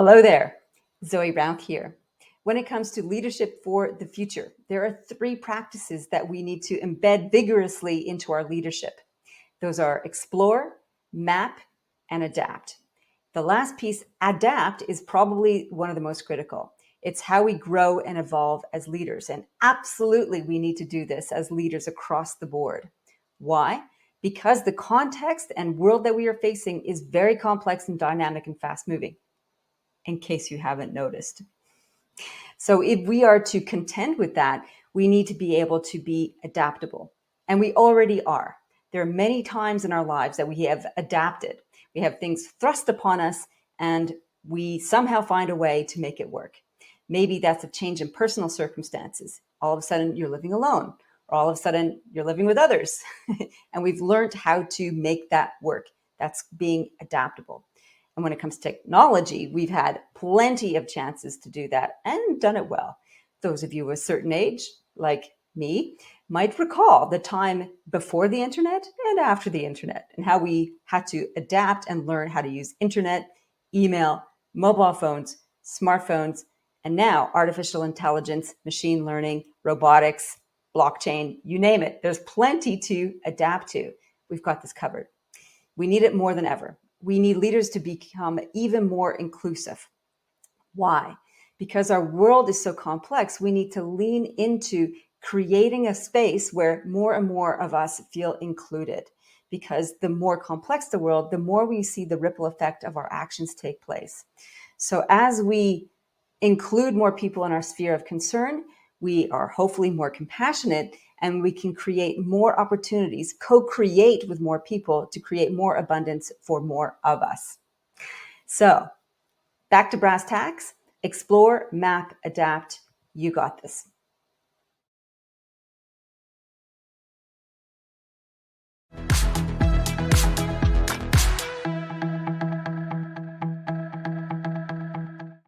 Hello there, Zoe Routh here. When it comes to leadership for the future, there are 3 practices that we need to embed vigorously into our leadership. Those are explore, map, and adapt. The last piece, adapt, is probably one of the most critical. It's how we grow and evolve as leaders. And absolutely, we need to do this as leaders across the board. Why? Because the context and world that we are facing is very complex and dynamic and fast moving, in case you haven't noticed. So if we are to contend with that, we need to be able to be adaptable. And we already are. There are many times in our lives that we have adapted. We have things thrust upon us and we somehow find a way to make it work. Maybe that's a change in personal circumstances. All of a sudden you're living alone, or all of a sudden you're living with others. And we've learned how to make that work. That's being adaptable. And when it comes to technology, we've had plenty of chances to do that and done it well. Those of you of a certain age, like me, might recall the time before the internet and after the internet and how we had to adapt and learn how to use internet, email, mobile phones, smartphones, and now artificial intelligence, machine learning, robotics, blockchain, you name it. There's plenty to adapt to. We've got this covered. We need it more than ever. We need leaders to become even more inclusive. Why? Because our world is so complex, we need to lean into creating a space where more and more of us feel included. Because the more complex the world, the more we see the ripple effect of our actions take place. So as we include more people in our sphere of concern, we are hopefully more compassionate and we can create more opportunities, co-create with more people to create more abundance for more of us. So back to brass tacks, explore, map, adapt. You got this.